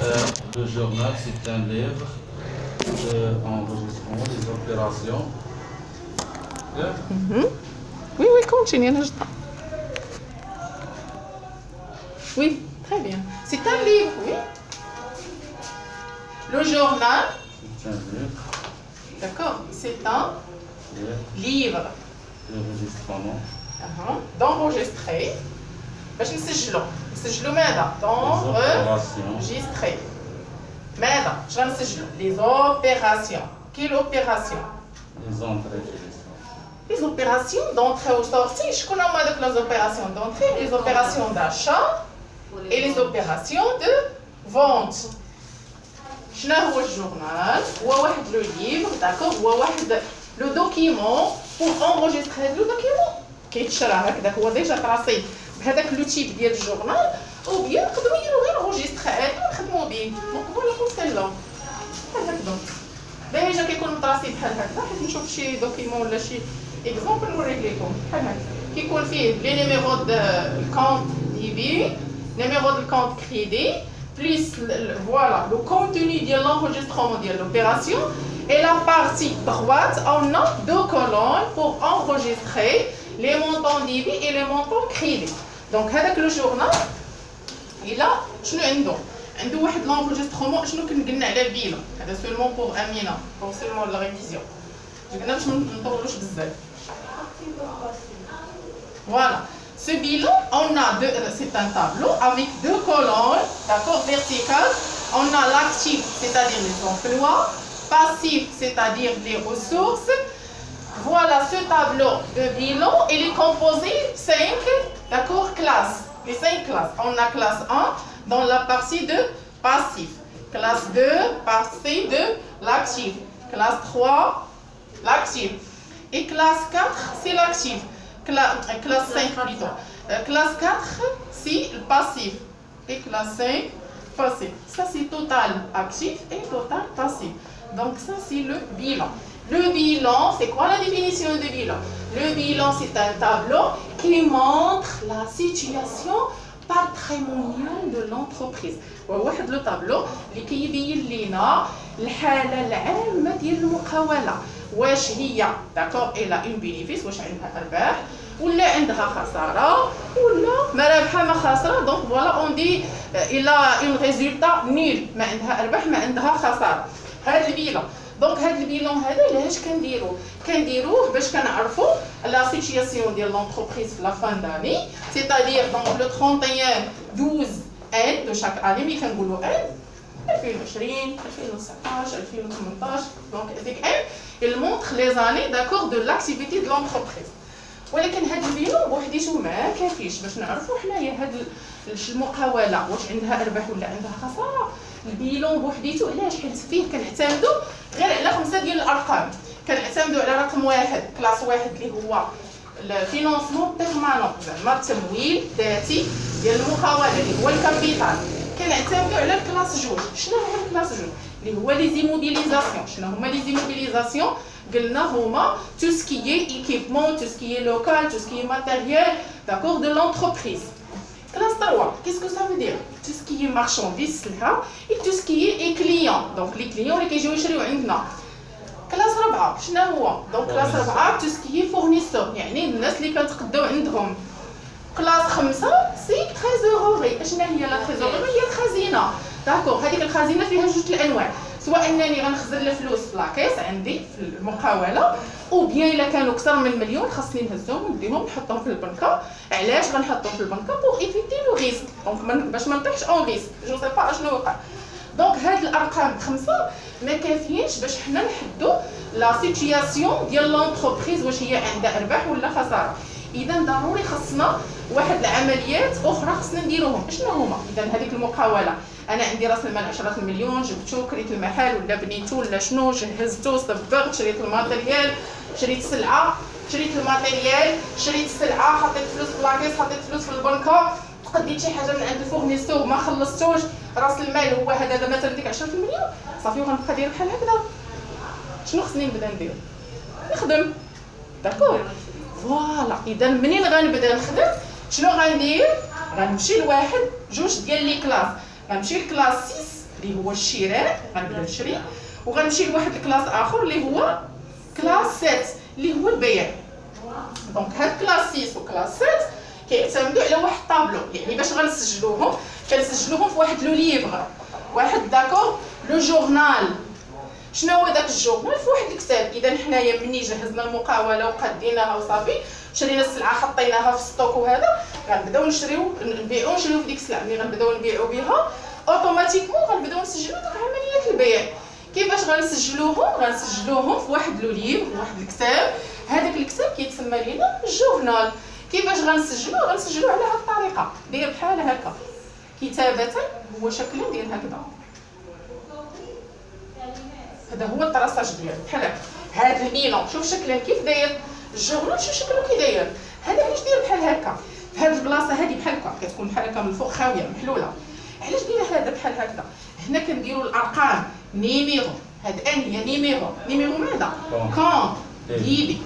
Le journal, c'est un livre d'enregistrement des opérations. Oui, oui, continue. Oui, très bien. C'est un livre, oui. Le journal. C'est un livre. D'accord, c'est un livre. D'enregistrement. d'enregistrer. باش نسجلوا ماذا؟ d'enregistrer. ماذا؟ اش غنسجلوا؟ les opérations. Quelle opération? Les entrées et les sorties. Les opérations d'entrée ou sortie. شكون هما هذوك les opérations d'entrée? Les opérations d'achat et les opérations de vente. شنو هو الجورنال؟ هو واحد لو ليفر، داكور، هو واحد لو دوكيمون بور انغوجيستري لو دوكيمون كيتشرى هكذا، هو ديجا تراسي بهذاك لو تيب ديال الجورنال، او بيان نقدروا نديرو غير انغوجيستري ونخدموا به. دونك فوالا كون سيلا بحال هكذا ديجا كيكون متراسي بحال هكذا. حيت نشوف شي دوكيمون ولا شي اكزومبل نوريه لكم بحال هكذا، كيكون فيه لي نيميرو د الكونت ديبي، نيميرو د الكونت كريدي، plus voilà le contenu de l'enregistrement de l'opération. Et la partie droite, on a deux colonnes pour enregistrer les montants débit et les montants crédit. Donc avec le journal, il a شنو عنده واحد l'enregistrement. شنو كنا على البيلون هذا seulement pour Amina, pour seulement la révision. قلنا باش ما نطولوش بزاف. Voilà. Ce bilan, on a c'est un tableau avec deux colonnes, d'accord, verticales. On a l'actif, c'est-à-dire les emplois, passif, c'est-à-dire les ressources. Voilà ce tableau de bilan. Il est composé de 5, d'accord, classes. Les 5 classes. On a classe 1 dans la partie de passif. Classe 2, partie de l'actif. Classe 3, l'actif. Et classe 4, c'est l'actif. Classe 5 plutôt. Classe 4, c'est le passif. Et classe 5, passif. Ça, c'est total actif et total passif. Donc, ça, c'est le bilan. Le bilan, c'est quoi la définition de bilan? Le bilan, c'est un tableau qui montre la situation patrimoniale de l'entreprise. واحد لو طابلو اللي كيبين لينا الحاله العامه ديال المقاوله، واش هي داكور الى اون بينيفيس، واش عندها ارباح ولا عندها خساره ولا ما رابحه ما خاسره. دونك فوالا اون دي الى اون ريزولتا نيل، ما عندها ارباح ما عندها خساره. هذا البيلون. دونك هذا البيلون هذا علاش كنديروه باش كنعرفوا لا سيتياسيون ديال لونتربريز في لا فان داني، سيتادير دونك لو 31 12 ان دو شاك اني. ملي كنقولوا ان 2020 2019 2018 دونك هذيك ان il montre les années d'accord de l'activité de l'entreprise. ولكن هذا البيلون بوحديته ما كافيش باش نعرفوا حنايا هاد المقاوله واش عندها ارباح ولا عندها خساره. البيلون بوحديته علاش؟ حيت فيه كنعتمدوا غير على 5 ديال الارقام. كنعتمدوا على رقم 1 كلاس 1 اللي هو الفينونسمون بيرمانون، زعما التمويل الذاتي ديال المقاوله اللي هو الكابيتال. كنعتمدوا على الكلاس 2. شنو هو الكلاس 2 اللي هو لي زيموبيليزاسيون؟ شنو هما لي زيموبيليزاسيون؟ قلنا هما tout ce qui est équipement, tout ce qui est local, tout ce qui est matériel, d'accord, de l'entreprise. Classe 3, qu'est-ce que ça veut dire? Tout ce qui est marchandises et tout ce qui est client. Donc les clients اللي كيجيو يشريو عندنا. كلاس 4 شنو هو؟ دونك كلاس 4 tout ce qui est fournisseur، يعني الناس اللي كنتقداو عندهم. كلاس 5 سي تريزوروري. شنو هي لا تريزوروري؟ هي الخزينه، داكور. هذيك الخزينه فيها جوج الانواع، سواء انني غنخزن الفلوس في لاكيس عندي في المقاوله، او بيان الا كانوا اكثر من مليون خاصني نهزهم ونديهم نحطهم في البنكه. علاش غنحطهم في البنكه؟ بوغ ايفيتي لو ريسك، دونك باش ما نطيحش اون ريسك. جو سي با اشنو وقع. دونك هاد الارقام 5 ما كافيينش باش حنا نحدوا لا سيتياسيون ديال لونتربريز واش هي عندها ارباح ولا خساره. اذا ضروري خصنا واحد العمليات اخرى خصنا نديروهم. شنو هما؟ اذا هذيك المقاوله انا عندي راس المال 10 مليون، جبتو كريت المحل ولا بنيتو ولا شنو، جهزتو صبغت، شريت الماتيريال، شريت سلعه، شريت الماتيريال، شريت السلعه، حطيت فلوس في لاكيس، حطيت فلوس في البنكه، تقديت شي حاجه من عند الفورنيسور ما خلصتوش، راس المال هو هذا مثلا ديك 10 مليون صافي وغنبقى داير بحال هكذا. شنو خصني نبدا ندير؟ نخدم، داكور. فوالا اذا منين غنبدا نخدم شنو غندير؟ غنمشي لواحد جوج ديال لي كلاس. غنمشي لكلاس 6 اللي هو الشراء، غنبدا نشري وغنمشي لواحد الكلاس اخر اللي هو كلاس 7 اللي هو البيع. دونك هاد كلاس 6 وكلاس 7 كيعتمدوا على واحد الطابلو، يعني باش غنسجلوهم كنسجلوهم في واحد لو ليفغ، واحد داكور لو جورنال. شنو هو داك الجورنال؟ في واحد الكتاب. اذا حنايا ملي جهزنا المقاوله وقديناها وصافي شرينا السلعه حطيناها في ستوك وهذا، غنبداو نشريو نبيعو نشريو في ديك السلعه. ملي غنبداو نبيعو بها اوتوماتيكمون غنبداو نسجلو ديك عمليه البيع. كيفاش غنسجلوهم في واحد لو ليفغ، واحد الكتاب. هذاك الكتاب كيتسمى لينا الجورنال. كيفاش غنسجلو على هاد الطريقه، داير بحال هكا كتابه، هو شكل ديال هكذا. هذا هو الطراساج ديالو بحال هكا. هذا الميلون شوف شكلا كيف داير، الجورنال شوف شكله كي داير. هذا علاش داير بحال هكا في هذه البلاصه هذه بحال هكا، كتكون بحال هكا من الفوق خاويه محلوله. علاش داير هذا بحال هكذا؟ هنا كنديروا الارقام نيميرو، هذا هي نيميرو ماذا؟ كونط ديبي.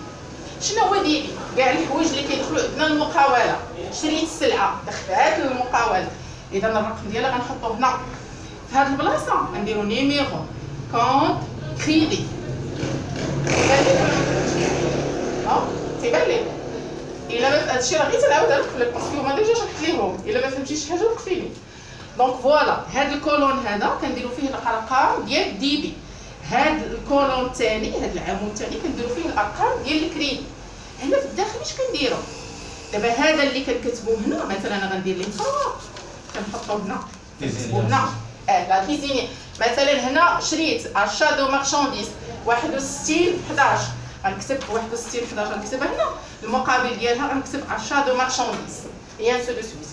شنو هو ديبي؟ كاع الحوايج اللي كيدخلوا عندنا المقاوله. شريت السلعه دخلات للمقاوله، اذا الرقم ديالها غنحطوه هنا في هذه البلاصه، غنديروا نيميرو كونط كريدي. تيبان لي الا ما هادشي راه غير تنعاود لك باسكو هما ديجا شرحت ليهم، الا ما فهمتيش شي حاجه وقفي لي. دونك فوالا هاد الكولون هذا كنديروا فيه الارقام ديال الديبي. هاد الكولون الثاني، هاد العمود الثاني كنديروا فيه الارقام ديال الكريدي. هنا في الداخل اش كنديروا دابا؟ هذا اللي كنكتبوه هنا مثلا انا غندير ليه كنحطوه هنا، كنكتبوه هنا لا كيزيني. مثلا هنا شريت اشا دو مارشانديز 61/11، غنكتب 61/11 غنكتبها هنا، المقابل ديالها غنكتب اشا دو مارشانديز اي سو دو سويت.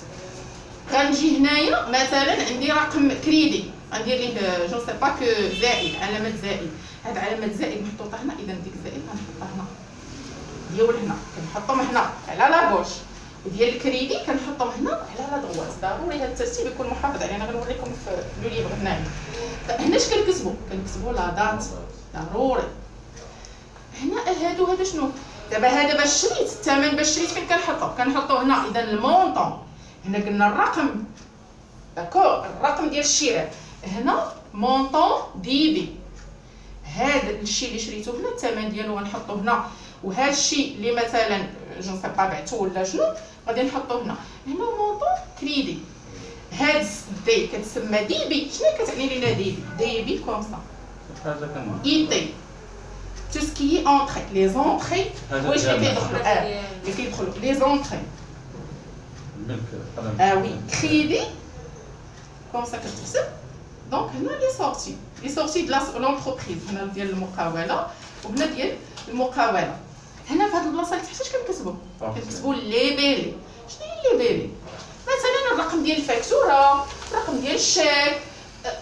غنجي هنايا مثلا عندي رقم كريدي، غندير ليه جو سي با كو زائد، علامه زائد. هاد علامه زائد محطوطه هنا، اذا ديك زائد غنحطها هنا ديال هنا، كنحطهم هنا على لا غوش، وديال الكريدي كنحطهم هنا على لا دغوات. ضروري هاد الترتيب يكون محافظ عليه، انا غنوريكم في لو ليفر هنايا. هنا اش كنكتبوا لا دات ضروري. هنا هادو هذا شنو دابا؟ هذا باش شريت الثمن، باش شريت فين كنحطو هنا. اذا المونطون هنا قلنا الرقم داكور، الرقم ديال الشراء هنا مونطون ديبي. هذا الشيء اللي شريته هنا الثمن ديالو غنحطو هنا، وهذا الشيء اللي مثلا جو سي با بعتو ولا شنو غادي نحطو هنا مونطون كريدي. هاد دي كتسمى ديبي. شنو كتعني لينا ديبي؟ ديبي كوم سا هذا كمان ايتي تو سكي اونطري لي زونطري. واش اللي كيدخلوا لي زونطري وي كريدي كوم سا كتحسب. دونك هنا لي سورتي دو لونتربريز، هنا ديال المقاوله وهنا ديال المقاوله. هنا في هذه البلاصه اللي تحت اش كنكتبوا لي بيلي. شنو هي لي بيلي؟ مثلا الرقم ديال الفاتوره، الرقم ديال الشيك،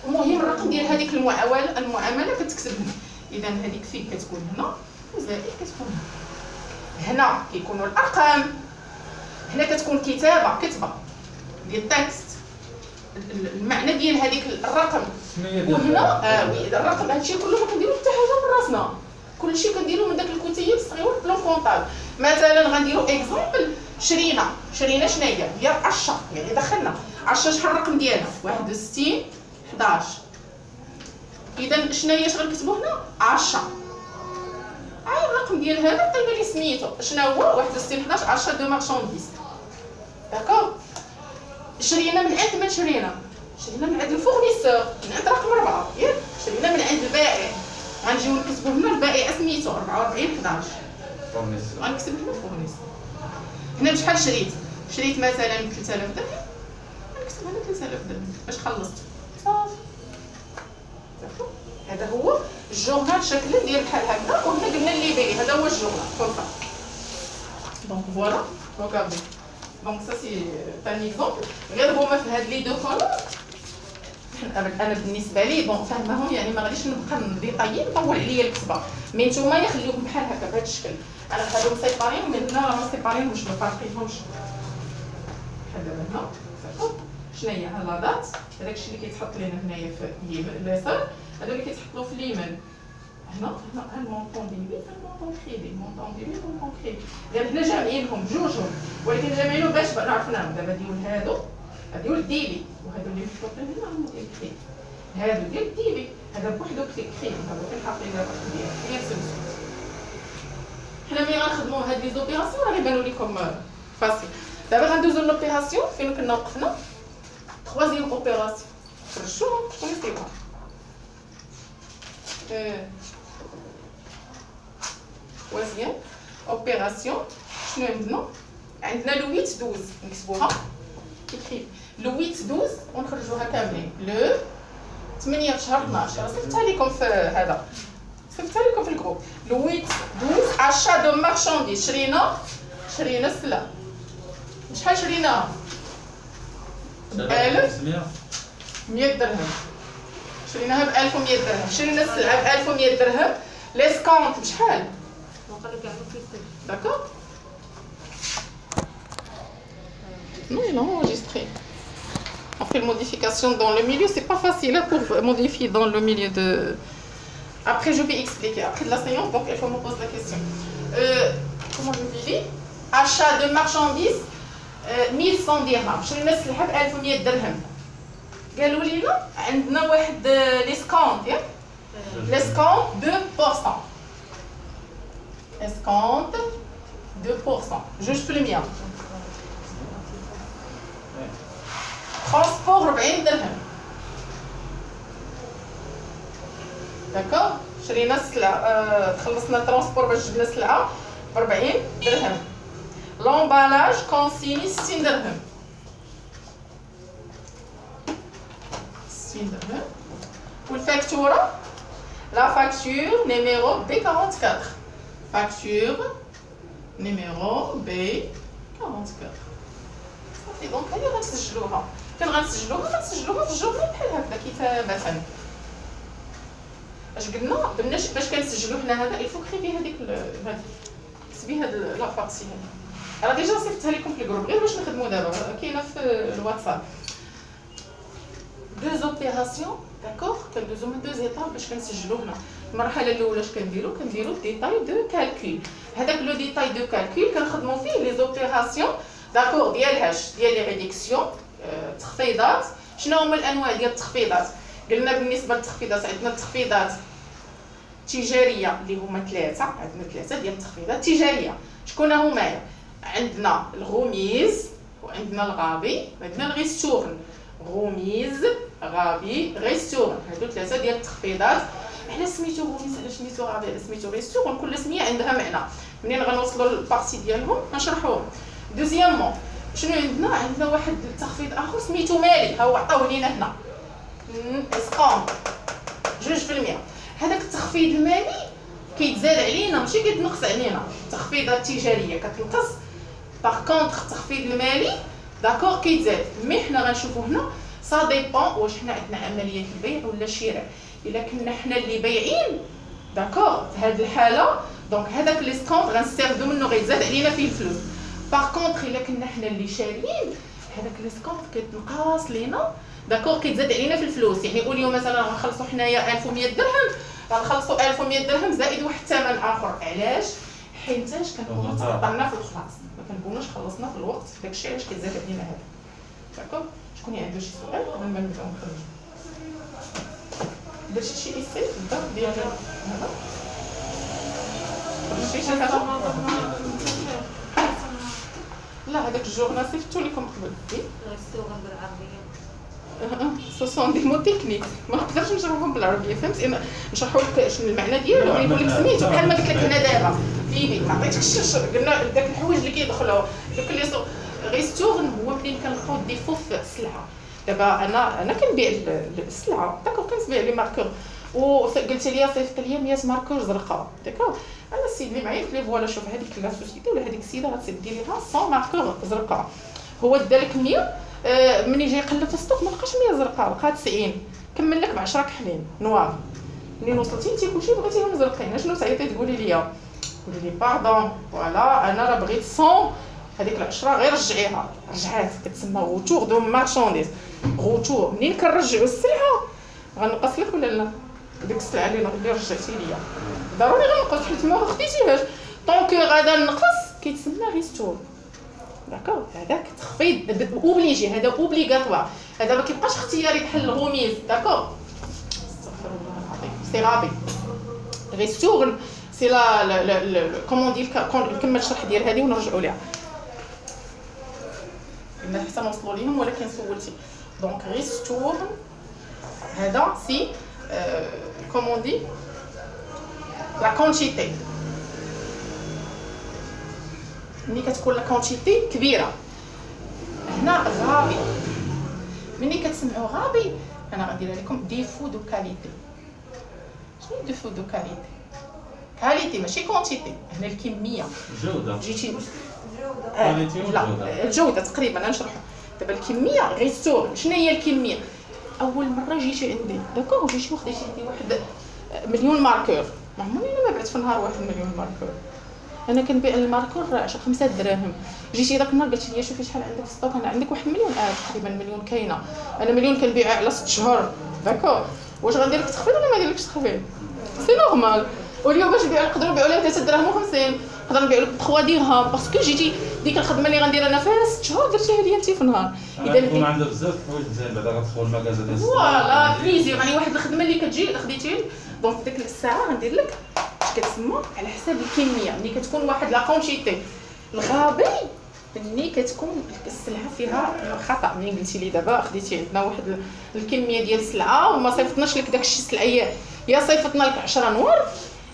المهم الرقم ديال هذيك المعامله كتكتب هنا. اذا هذيك فين كتكون هنا وزائد كتكون هنا. هنا كيكونوا الارقام، هنا كتكون كتابه ديال التكست، المعنى ديال هذيك الرقم. وهنا وي الرقم. هادشي كله ما كنديرو حتى حاجه من راسنا، كلشي كنديرو من داك الكتيب الصغيور بلون كونطابل. مثلا غنديرو اكزومبل، شرينا شناهي هي 10، يعني دخلنا 10. شحال الرقم ديالها؟ 61/11. اذا شناهي اش غنكتبو هنا؟ 10. الرقم ديال هذا كتبنا ليه سميتو شنو هو؟ 61/11 10 دو مارشانديز. داكور. شرينا من عند من؟ شرينا من عند الفورنيسور، من عند رقم 4 ياك. شرينا من عند البائع، غنجيو نكتبو هنا البائع سميتو 44/11 غنكتب هنا فورنيسور. هنا بشحال شريت مثلا 3000 درهم، غنكتب هنا 3000 درهم باش خلصت صافي. هذا هو الجورنال شكلا ديال بحال هكذا. وهنا قلنا اللي بيلي هذا هو الجورنال كونطا. دونك فوالا روغاردي. دونك سا سي ان اكزومبل. غير هما في هاد لي دو كولون انا بالنسبه لي بون فاهمهم، يعني ما غاديش نبقى نديطايي نطول عليا الكتابه، مي نتوما يخليوهم بحال هكا بهذا الشكل. انا هادو مسيبارين من هنا راه مسيبارينهمش ما فارقينهمش. بحال دابا هنا شنو هي لا دات، هذاك الشيء اللي كيتحط لينا هنايا في اليسار، هذا اللي كيتحط له في اليمين. هنا المونطون ديبي، المونطون كريدي، المونطون ديبي، المونطون كريدي. دابا هنا جامعينهم جوجهم، ولكن جامعينهم باش نعرفو نعم. دابا ديال هادو ديال الديبي، وهادو اللي محطوطين هنا هما ديال الكريدي. هادو ديال الديبي، هذا بوحدو كريم، هذا كنحطي له ديال سمسم. حنا ملي غنخدمو هاد لي زوبيراسيون راه غيبانو ليكم فاسيل. دابا غندوزو لوبيراسيون فين كنا وقفنا. troisième اوبيراسيون رشوها شكون يصيبها. troisième اوبيراسيون شنو عندنا؟ عندنا لو 8 12 نكتبوها كيف لو 8 12 ونخرجوها كاملين. لو 8 في شهر 12 راه صيفطها لكم في هذا، صيفطها لكم في الجروب. لو 8 12 اشا دو مارشانديز، شرينا السلعه. شحال شريناها؟ 1100 درهم. شريناها ب 1100 درهم. شرينا السلعه ب 1100 درهم. ليسكونت بشحال؟ D'accord? Non, il a enregistré. On fait une modification dans le milieu. C'est pas facile pour modifier dans le milieu de. Après, je vais expliquer. Après de la séance, donc il faut me poser la question. Comment je vais dire? Achat de marchandises 1100 dirhams. شرينا السلعة ب 1100 درهم. قالوا لنا عندنا واحد ليسكونت ياك؟ ليسكونت 2%. اسكونت 2%. جوج في المية. ترونسبور 40 درهم. داكوغ شرينا السلعة خلصنا الترونسبور باش جبنا السلعة ب 40 درهم. لومبالاج كونسيني 60 درهم. 60 درهم. والفاكتورة لا فاكتور نيميرو بي 44. Facture numéro B44. صافي دونك هادي غنسجلوها. فين غنسجلوها في الجورنال بحال هكذا كتابة. اش قلنا باش كنسجلو حنا هذا الفو كريفي هذيك كتبي هاد لابارتي هادي. راه ديجا صيفطتها لكم في الجروب غير باش نخدمو دابا كاينه في الواتساب. دوز اوبيراسيون داكوغ كندوزو من دوز ايطاب باش كنسجلو هنا. المرحله الاولى اش كنديرو ديتاي دو كالكول. هذاك لو ديتاي دو كالكول كنخدمو فيه لي زوبيراسيون داكوغ ديال لي ريديكسيون تخفيضات. شنو هما الانواع ديال التخفيضات؟ قلنا بالنسبه للتخفيضات عندنا التخفيضات تجاريه اللي هما ثلاثه. عندنا ثلاثه ديال التخفيضات تجاريه. شكون هما؟ عندنا الغوميز وعندنا الغابي وعندنا الغيستورن. غوميز غابي غيستورن هادو ثلاثه ديال التخفيضات. حنا سميتو غوميز علاش سميتو غابي علاش سميتو غيستورن؟ كل سميه عندها معنى. منين غنوصلوا للبارتي ديالهم غنشرحوهم. دوزيامون شنو عندنا واحد التخفيض اخر سميتو مالي. ها هو عطاوه لينا هنا اسكونت 2%. هذاك التخفيض المالي كيتزاد علينا ماشي كيتنقص علينا. التخفيضات التجاريه كتنقص باغ كونطخ التخفيض المالي داكوغ كيتزاد. مي حنا غنشوفو هنا سا ديبون واش حنا عندنا عمليه البيع ولا الشراء. الا كنا حنا اللي بايعين داكوغ في هذه الحاله دونك هذاك ليسكونت غنستافدو منه غيتزاد علينا فيه الفلوس. باغ كونطخ الا كنا حنا اللي شاريين هذاك ليسكونت كيتنقص لينا داكوغ كيتزاد علينا في الفلوس. يعني قوليو مثلا غنخلصوا حنايا 1100 درهم غنخلصوا 1100 درهم زائد واحد الثمن اخر. علاش؟ حيتاش كنكونوا تعطلنا في الخلاص ما كنكونوش خلصنا في الوقت. داكشي علاش كيتزاد علينا هذا. داكوغ شكون عنده شي سؤال قبل ما نبداو نخرجوا؟ درتي شي ايسي في الدار ديال هذا؟ درتي شي حاجه؟ لا هذاك الجورنال صيفطتو لكم قبل. غيستوغل بالعربيه. سو سون دي مو تكنيك ما نقدرش نشرحهم بالعربيه. فهمتي؟ انا نشرحوا لك شنو المعنى ديالو ويقول لك سميتو بحال ما قلت لك هنا دابا فيبي ما عطيتكش. قلنا داك الحوايج اللي كيدخلوا دوك اللي غيستورن هو منين كنلقاو ديفو في السلعه. دابا انا كنبيع السلعه داكوغ كنبيع لي ماركور وقلتي لي صيفط لي 100 ماركور زرقاء داكوغ. انا السيد اللي معايا قلت ليه فوالا شوف هذيك لا سوسيتي ولا هذيك السيده غتسدي ليها 100 ماركور زرقاء. هو دالك 100 ملي جاي يقلب في السوق ما لقاش 100 زرقاء لقى 90 كمل لك ب 10 كحلين نوار. منين وصلتي انت كلشي بغيتيهم زرقين شنو تعيطي تقولي لي باردون فوالا انا راه بغيت 100 هذيك ال10 غير رجعيها. رجعات كتسمى غوتور دو مارشانديز. غوتور منين كنرجعوا السلعه غنقص لك ولا لا؟ ديك السلعه اللي رجعتي ليا ضروري غنقص حيت ما خديتيهاش. طونك غادا النقص كيتسمى غيستور داكوغ. هذاك تخفيض اوبليجي هذا اوبليغاتوار. هذا ما كيبقاش اختياري بحال الغوميز داكوغ. سي رابي. ريستورن سي لا كومون دير نكمل الشرح ديال هذه ونرجعوا ليها إن حتى نوصلوا ليهم ولكن سولتي. دونك ريستورن هذا سي كومون دي لا كونتيتي. ملي كتكون لا كونتيتي كبيره هنا غابي. ملي كتسمعوا غابي انا غندير لكم ديفو دو كاليتي. شنو ديفو دو كاليتي؟ كاليتي ماشي كونتيتي. هنا الكميه جودة. جيتي كاليتي لا وجودة. الجوده تقريبا نشرحها دابا. الكميه ريستور شنو هي الكميه؟ اول مره جيتي عندي داكوغ وجيتي وخديتي عندي واحد مليون ماركور. ما عمرني ما بعت في النهار 1 مليون ماركور. انا كنبيع الماركور 5 دراهم. جيتي داك النهار قلتي لي شوفي شحال عندك في السطوك. انا عندك 1 مليون تقريبا مليون كاينه. انا مليون كنبيعها على 6 شهور داكوغ. واش غندير لك تخفيض ولا ما ندير لكش تخفيض؟ سي نورمال. واليوم باش نقدروا نبيعوا لها 3 دراهم و50 نقدر نبيع لك 3 درهم باسكو جيتي ديك الخدمه اللي غندير انا فيها 6 شهور درتيها ليا انت في النهار. اذا يكون عندها بزاف الحوايج مزيان بعدا غتدخل المغازه ديال فوالا بليزير. يعني واحد الخدمه اللي كتجي خديتي دونك في ديك الساعه غندير لك اش كتسمى على حساب الكميه. ملي كتكون واحد لا كونتيتي الغابي ملي كتكون السلعه فيها خطا. ملي قلتي لي دابا خديتي عندنا واحد الكميه ديال السلعه وما صيفطناش لك داكشي السلعيه، يا صيفطنا لك 10 نوار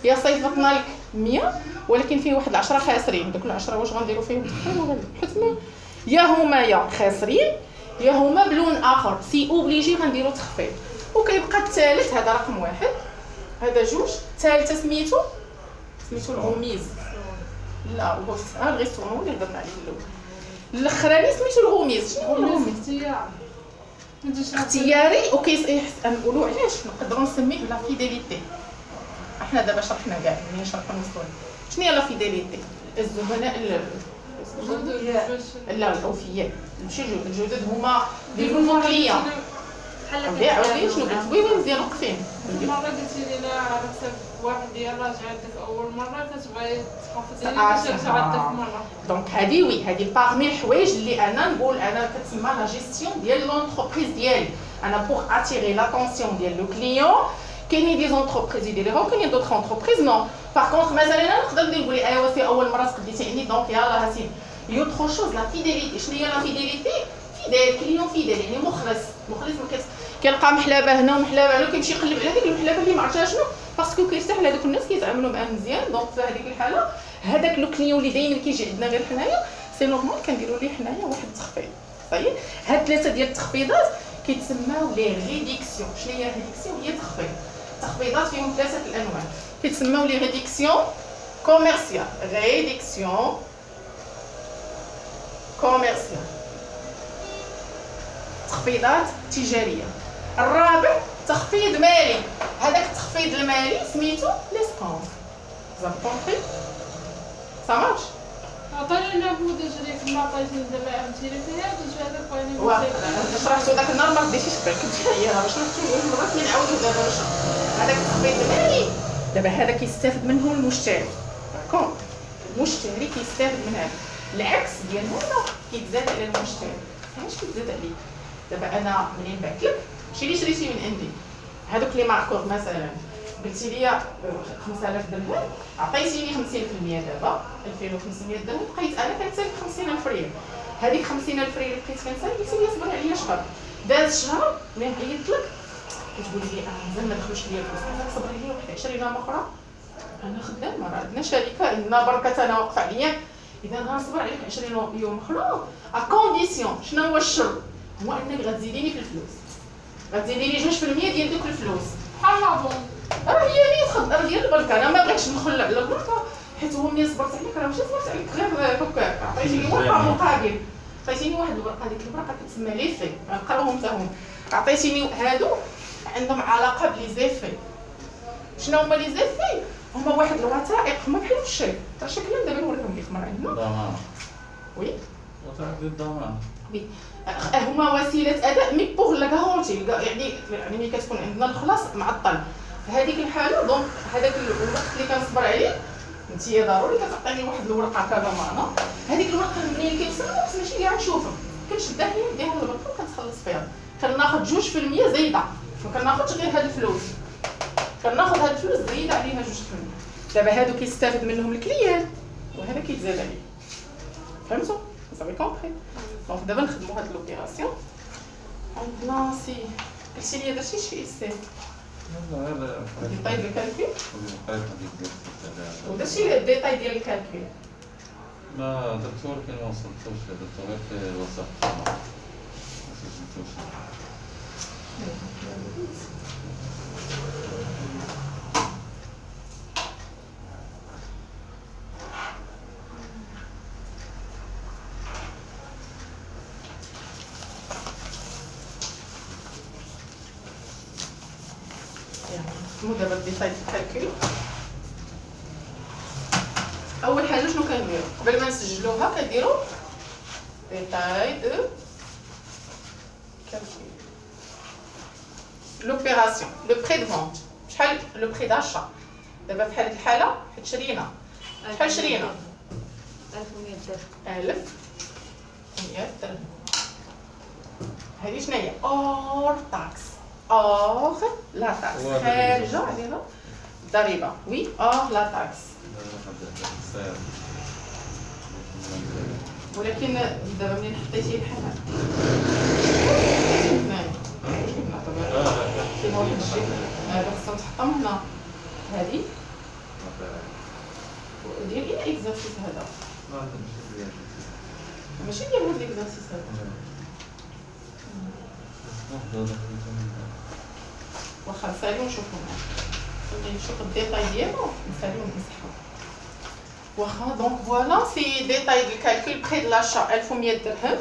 يا صيفطنا لك 100 ولكن فيه واحد 10 خاسرين. دوك ال10 واش غنديروا فيهم تخفيض ولا حتما يا هما يا خاسرين يا هما بلون اخر سي اوبليجي غنديروا تخفيض. وكيبقى الثالث هذا رقم 1 هذا 2. الثالثه سميتو الغميز. لا الغيستورون اللي هضرنا عليه الاول. الاخراني سميتو الغميز. شنو هو الغميز؟ اختياري. نقولوا علاش نقدروا نسميه لا فيديليتي. احنا دابا شرحنا كاع ملي شرحنا نوصلوا شنو هي لا فيديليتي. الزبناء لا الاوفياء ماشي الجدد هما ديالو كليون. عاودي شنو قلت؟ وي مزيان وقفين. مرة قلتي لي لا على حساب واحد ديال راجع عندك اول مرة كتبغي تقفزي باش ترجع عندك مرة. دونك هادي وي هادي باغمي الحوايج اللي انا نقول انا كتسمى لا جيستيون ديال لونتربريز ديالي. انا بوغ اتيري لاتونسيون ديال لو كليون. كاينين دي زونتربريز يديروها وكاينين دوطخ انتربريز نو. باغ كونطخ مثلا انا نقدر نقول لي ايوا سي اول مره تقديتي عندي دونك يلاه هاسي يوتخ شوز لا فيديليتي. شنو هي لا فيديليتي؟ فيديل كليون فيديل يعني مخلص ما كيلقى محلابه هنا ومحلابه هنا كيمشي يقلب على ديك المحلابه اللي ما عرفتها شنو باسكو كيرتاح لهذوك الناس كيتعاملوا معاه مزيان. دونك في هذيك الحاله هذاك لو كليون اللي دائما كيجي عندنا غير حنايا سي نورمال كنديروا ليه حنايا واحد التخفيض. طيب هاد 3 ديال التخفيضات كيتسماو لي ريديكسيون. شنو هي ريديكسيون؟ هي تخفيض. التخفيضات فيهم 3 الانواع كيتسماو لي ريديكسيون كوميرسيال. ريديكسيون كوميرسيال تخفيضات تجاريه. الرابع تخفيض مالي. هذاك التخفيض المالي سميتو ليسكونس. زعما كومبري سا مارش. عطيني نموذج اللي كما عطيتيني دابا عملتي لي فيها باش هذاك بغيني واخا شرحتو داك النهار ما رديتيش بالك كنت حيرها باش شرحتو جوج مرات ملي نعاودو دابا نشرح. هذاك التخفيض المالي دابا هذا كيستافد منه المشتري. داكور المشتري كيستافد من هذا. العكس ديال هذا كيتزاد على المشتري. علاش كيتزاد عليه؟ دابا انا منين بعت لك ماشي اللي شريتي من عندي هذوك لي ماركور مثلا قلتي لي 5000 درهم عطيتيني 50% دابا 2500 درهم بقيت انا كنسالك 50000 ريال. هذيك 50000 ريال اللي بقيت كنسالك قلتي لي صبري عليا شهر. داز شهر ملي عيطت لك كتقولي لي مازال ما دخلوش ليا الفلوس. عافاك صبري عليا واحد 20 عام اخرى. انا خدامه راه عندنا شركه عندنا بركه انا واقفه عليا. اذا غنصبر عليك 20 يوم اخرى كونديسيون. شنو هو الشرط؟ هو انك غتزيديني في الفلوس. غتزيديني 2% ديال دوك الفلوس. بحال لابون راه هي نيت خدمه ديال البركه. انا ما بغيتش ندخل على البركه حيت هو ملي صبرت عليك راه ماشي صبرت عليك غير هكاك. عطيتيني ورقه مقابل. عطيتيني واحد الورقه. ديك الورقه كتسمى لي في غنقراوهم حتى هما. عطيتيني هادو عندهم علاقه بلي زيفي. شنو هما لي زيفي؟ هما واحد الوثائق هما بحال الشيك. راه شكلهم دابا نوريهم لك مرة عندنا. ضمان. وي وثائق ديال الضمان. وي هما وسيله اداء مي بوغ لا غارونتي. يعني ملي كتكون عندنا الخلاص معطل في هذيك الحاله دونك هذاك الوقت اللي كنصبر عليه انت ضروري كتعطيني واحد الورقه كذا معنا. هذيك الورقه منين كيوصل خص ماشي كاع نشوفها كنشدها هي نديها للبركه وكنتخلص فيها. كناخذ 2% زايده ما كناخذش غير هاد الفلوس. كناخذ هاد الفلوس زيد عليها 2%. دابا هادو كيستافد منهم الكليان وهذا كيتزاد عليه. فهمتوا؟ صافي كومبري. دونك دابا نخدموا هاد لوبيراسيون. عندنا سي قلتي لي درتي شي سي هذا ديتاي ديال الكالكول ودرتي هذا الديتاي ديال الكالكول. ما دكتور كي ما وصلتوش دكتور غير في الوسط ما سجلتوش. نخدمو دابا الديتاي ديال الكالكول. اول حاجه شنو كنديرو قبل ما نسجلوها كنديرو ديتاي دو كالكول لوبيراسيون لو بري دو فونت. شحال لو بري داشا دابا في هذه الحاله حيت شرينا شحال شرينا 1100 درهم. 1100 درهم. هذه شنو هي اور تاكس اور لا تاكس خارجه عليها الضريبه. وي اور لا تاكس. ولكن دابا ملي حطيتيه بحال هكا كاين واحد الشيء هذا خصها تحطها من هنا. هذه ديال ايه الاكزرسيس هذا ماشي ديال هاد الاكزرسيس هذا. واخا نساليو نشوفو معاه نشوف الديتاي ديالو نساليو نمسحو. واخا دونك فوالا سي ديتاي ديال الكالكول بري دو لاشا 1100 درهم.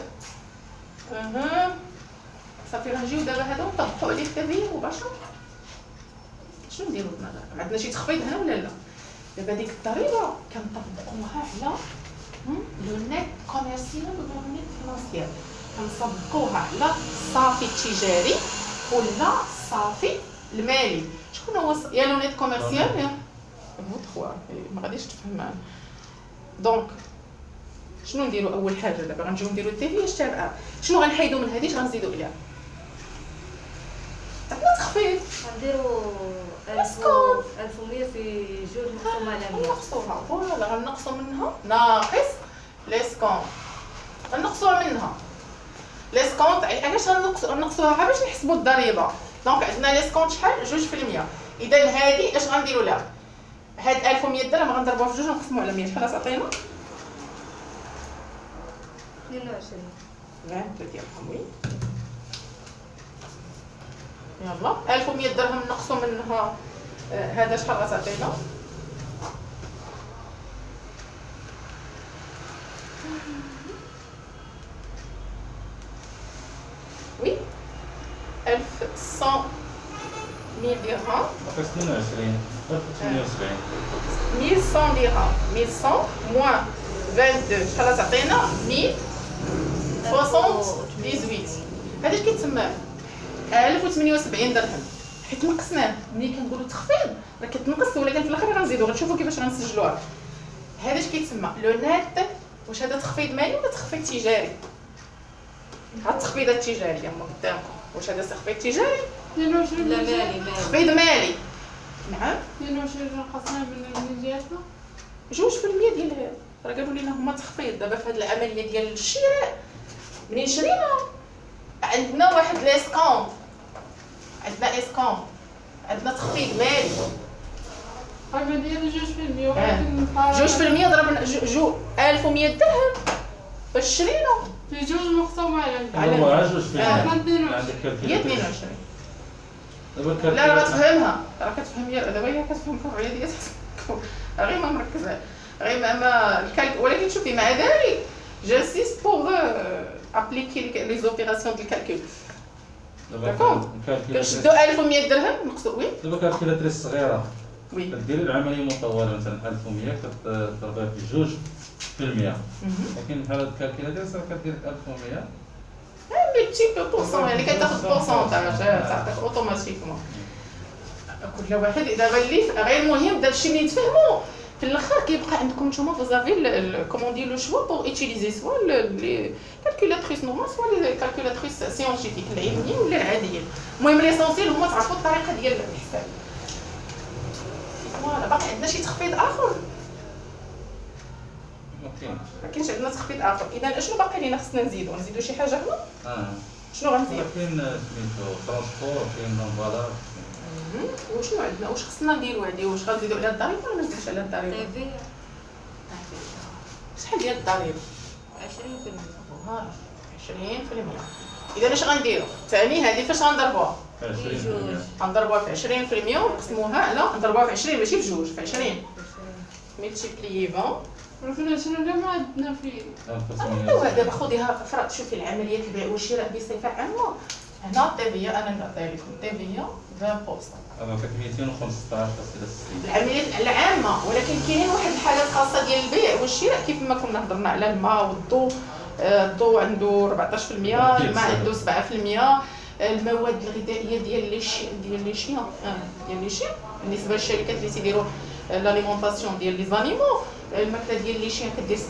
صافي راه نجيو دابا هذا ونطبقوا عليه التغيير مباشرة. شنو نديرو هنا؟ ما عندنا شي تخفيض هنا ولا لا؟ دابا ديك الضريبة كنطبقوها على لو نيت كوميرسيال ولا لو نيت فينانسيال. كنطبقوها على الصافي التجاري ولا الصافي المالي. شكون هو يا لو نيت كوميرسيال يا فوت خوا ما غاديش تفهم معنا. دونك شنو نديرو اول حاجه دابا غنجيو نديرو التي في تابعه. شنو غنحيدو من هذه نزيدو عليها؟ عندنا تخفيض غنديرو 1100 في جوج مقسومة على 100. نقصوها فوالا غنقصو منها ناقص ليسكونت. غنقصوها منها ليسكونت. علاش غنقصوها؟ باش نحسبوا الضريبه. دونك عندنا ليسكونت شحال 2%. اذا هذه اش غنديروا لها؟ هاد 1100 درهم غنضربوها في جوج ونقسموها على 100. شحال تعطينا؟ 22. 20 ديالهم. وي يلا 1100 درهم نقصوا منها هذا شحال غتعطينا؟ وي 1100 درهم. 22 1178 1100 درهم 1100 موان 22 شحال تعطينا؟ 1078. هذا اش كيتسمى 1078 درهم حيت نقصناه. ملي كنقولوا تخفيض راه كتنقص ولكن في الاخر غنزيدو غنشوفوا كيفاش غنسجلوها. هذا اش كيتسمى لو نيت. واش هذا تخفيض مالي ولا تخفيض تجاري؟ هاد التخفيضات التجاريه هما قدامكم. واش هذا تخفيض تجاري؟ 22 لا مالي. تخفيض مالي. نعم 22 قسنا من جهتنا 2% ديال هذا. راه قالوا لنا هما تخفيض. دابا في هذه العمليه ديال الشراء منين شرينا عندنا واحد ليسكونت. عندنا اسكونت. عندنا تخفيض مالي. قبل ديال 2% ولكن 2% ضربنا 1100 درهم باش شرينا في جوج مقسومة على هو 2% عندنا عندك هي كالكوليتر 22. دابا لا راه غتفهمها راه كتفهم دابا هي كتفهم الرياضيات غير ما مركزه غير ما الكالك. ولكن شوفي مع ذلك جانسيست بوغ ابليكي لي زوبيراسيون ديال الكالكول. داكوغ كنشدو 1100 درهم نقصو. وي دابا كالكوليتريس صغيره وي كديري العمليه مطوله مثلا 1100 كتضربها في 2%. لكن بحال هاد الكالكوليتريس راه كدير 1100 بيتي بورسون يعني كتاخد بورسونتاج تعطيك اوتوماتيكمون. كل واحد دابا اللي غير المهم داك الشيء اللي نتفهموا في الاخر كيبقى عندكم نتوما فوزافي كومون دي لو شوا بور اوتيليزي سوا لي كالكولاتريس نورمال سوا لي كالكولاتريس سيونتيفيك العلميين ولا العاديين. المهم ليسونسيال هما تعرفوا الطريقه ديال الحساب. فوالا باقي عندنا شي تخفيض اخر؟ ما كاينش عندنا تخفيض اخر. اذا اشنو باقي لينا خصنا نزيدو شي حاجه هنا؟ شنو غنزيدو؟ كاين سميتو ترونسبور، كاين فالور. وشنو عندنا؟ واش خصنا نديرو هادي؟ واش غنزيدو على الضريبه ولا ما نزيدوش على الضريبه؟ تيفي شحال ديال الضريبه؟ 20%. ها 20%. اذا اش غنديرو؟ ثاني هذه فاش غنضربوها؟ 20%. غنضربوها في 20% ونقسموها على نضربوها في 20 ماشي في جوج، في 20 ملتيبليي 20. عرفنا شنو اللي ما عندنا فيه. ايوا دابا خذيها فرات شوفي العمليات البيع والشراء بصفه عامه. هنا التيفيا انا نعطيها لكم التيفيا 20%. هذا فيك 215 السيده السيد. العمليات العامه، ولكن كاينين واحد الحالات خاصه ديال البيع والشراء كيف ما كنا هضرنا على الماء والضوء. الضوء عنده 14%، الماء عنده 7%. المواد الغذائيه ديال لي شيان بالنسبه للشركات اللي تيديروا لاليمونطاسيون ديال لي زانيمو، الماكله ديال لي شيان كدير 7%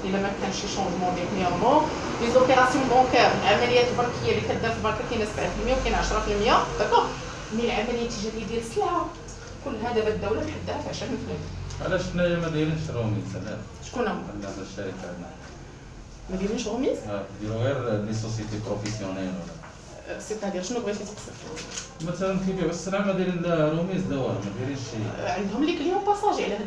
الا ما كانش شي شونجمون ديرنييرمون. لي زوبيراسيون بونكير، العمليات البنكيه اللي كدار في البنكه كاينه 7% وكاينه 10%، داكوغ. مي العمليه التجاريه ديال السلعه كل هذا الدوله محددها في 20%. علاش حنايا ما دايرينش روميز؟ علاش؟ شكون هما؟ هذا الشركه عندنا ما دايرينش غوميز؟ كيديروا غير لي سوسيتي بروفيسيونيل ولا سيتادير شنو بغيتي تقصد؟ مثلا كيبيعوا السلعه ما دايرين لا روميز لا والو، ما دايرينش شي. عندهم لي كليون باساجي على هاد